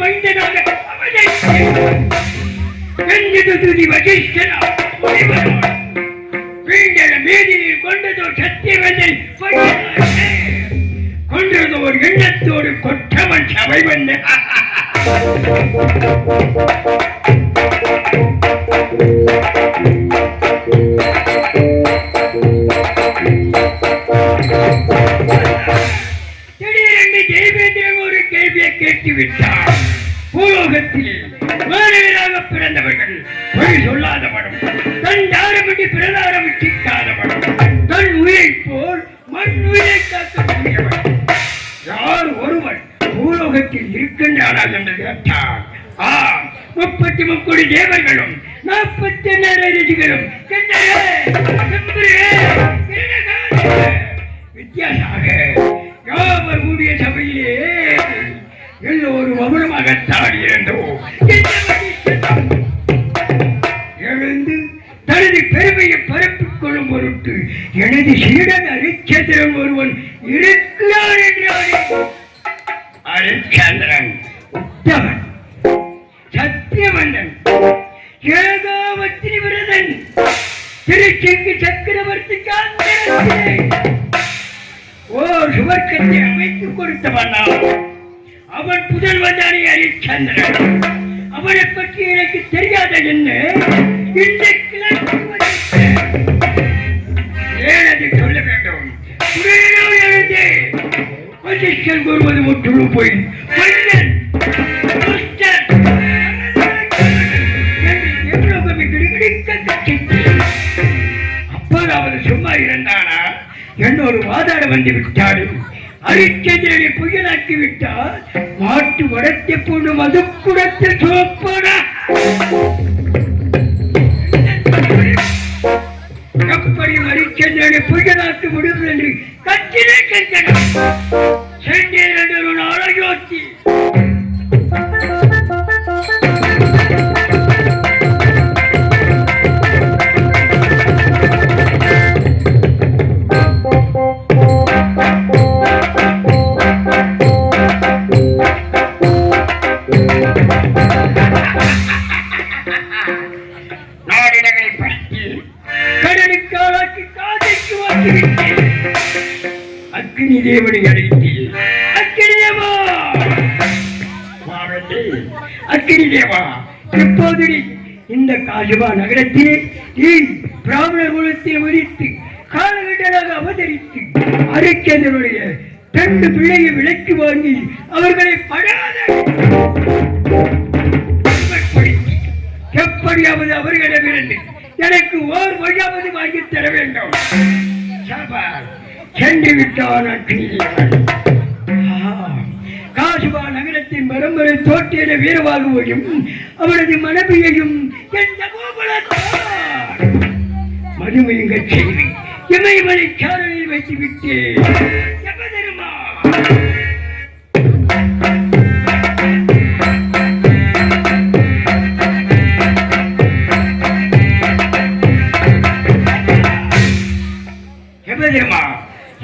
மைந்தனாக மேதினில் கொண்டதோர் சத்தியவந்தன் கொண்டதோர் எண்ணத்தோடு கொற்றவன் சபை வந்த திடீரென்று தேவேந்திரன் ஒரு கேள்வியை கேட்டுவிட்டார். பூலோகத்தில் மாணவராக பிறந்தவர்கள் பொய் சொல்லாதவனும் தன் தாரப்படி பிரதாரம் சிக்காதவனும் தன் உயிரை போல் மண் உயிரை காக்கக்கூடியவன் யார் ஒருவன் பூலோகத்தில் இருக்கின்றானா என்று கேட்டார். 33 தேவர்களும் 40 ரிஷிகளும் வித்தியாசமாக யாவர் கூடிய சபையிலே எல்லோரும் மௌனமாகத்தான் இருந்தோம். எழுந்து தனது பெருமையை பரப்பிக் கொள்ளும் பொருட்டு எனது சீடன் அரிச்சந்திரன் ஒருவன் இருக்கிறான் என்றார். அரிச்சந்திரன் உத்தமன், சத்தியவந்தன், ஏகாவத்திரி விரதன், திருச்செங்கு சக்கரவர்த்தி ஓர் சுவர்க்கத்தை அமைத்துக் கொடுத்தவனா அவன் புதல்வதானே அரிச்சந்திரன். அவனை பற்றி எனக்கு தெரியாத என்ன ஏனது சொல்ல வேண்டும். கூறுவது முற்றுழு போய் அப்போதாவது சும்மா இருந்தானா என்னொரு வாதாட வந்து விட்டாடு. அரிச்சந்திரனை புயலாக்கி விட்டால் மாட்டு வடத்தை போன்று மதுக்குடத்தில் சோப்பானா எப்படியும் அரிச்சந்திரனை புயலாக்க முடியும் என்று கட்சியிலே சென்றனர். சென்றேன் ஒரு நாளையோத்தி தேவனை அழைத்து அக்கினி தேவா இப்போது இந்த காசுவா நகரத்திலே பிராமணர் குலத்தில் உரித்து காலகட்டமாக அவதரித்து அரிச்சந்திரனுடைய 2 பிள்ளையை விலைக்கு வாங்கி அவர்களை படாத எப்படியாவது அவர்களிடமிருந்து எனக்கு ஓர் வழியாவது வாங்கி தர வேண்டும். சென்று விட்டான் காசுவா நகரத்தின் பரம்பரை தோற்றிய வீரவாகுவையும் அவரது மனைவியையும் மதுமையுங்க செய்தி இமயமலை சாரலில் வைத்துவிட்டு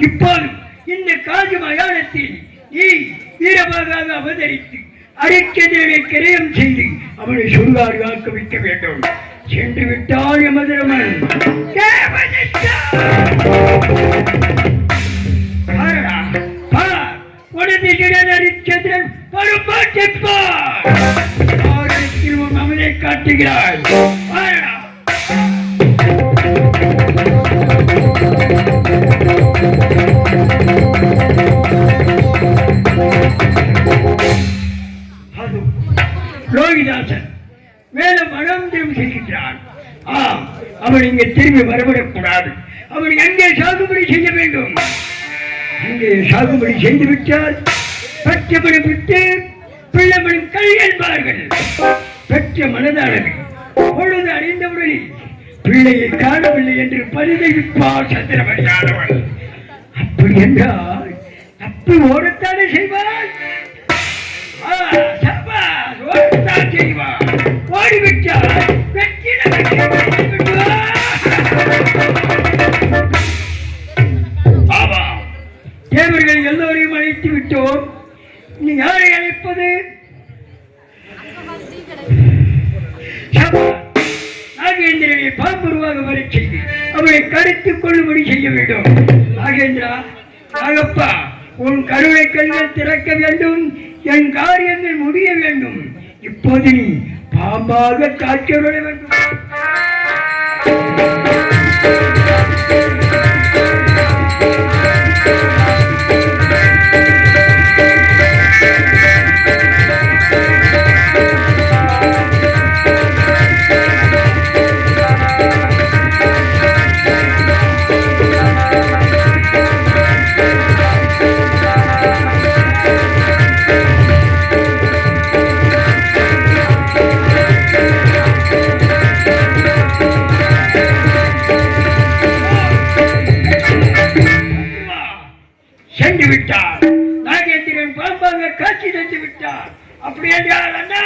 இப்போது இந்த காஜு மயானத்தில் நீ வீரமாக அவதரித்து அரிச்சந்திரனை கிரயம் செய்து அவனை சுடுகாடு ஆக்க வைக்க வேண்டும். சென்று விட்டான் யமதர்மன். அரிச்சந்திரன் அவனை காட்டுகிறார். லோகிதாசன் மேலும் மனம் செய்கிறான். அவன் இங்கே திரும்பி வரவிடக்கூடாது. அவன் அங்கே சாகுபடி செய்ய வேண்டும். அங்கே சாகுபடி செய்து விட்டால் பெற்றபடி விட்டு பிள்ளைகளின் கை என்பார்கள். பெற்ற மனதானது பொழுது அறிந்தவுடனே பிள்ளையை காணவில்லை என்று பரிதவிப்பார் சந்திரமணியானவள். அப்படி என்றால் தப்பி ஓடத்தானே செய்வார். ஓடிவிட்டார். தேவர்கள் எல்லோரையும் அழைத்து விட்டோம். நீ யாரை அழைப்பது? அவனை கருத்துக் கொள்ளும்படி செய்ய வேண்டும். நாகேந்திரா, நாகப்பா, உன் கருணை கண்கள் திறக்க வேண்டும், என் காரியங்கள் முடிய வேண்டும். இப்போது நீ பாம்பாக காட்சியுடைய வேண்டும். சென்று விட்டார். நாகேந்திரன் பாம்பாக காட்சி தந்து விட்டார். அப்படி என்றால் அண்ணா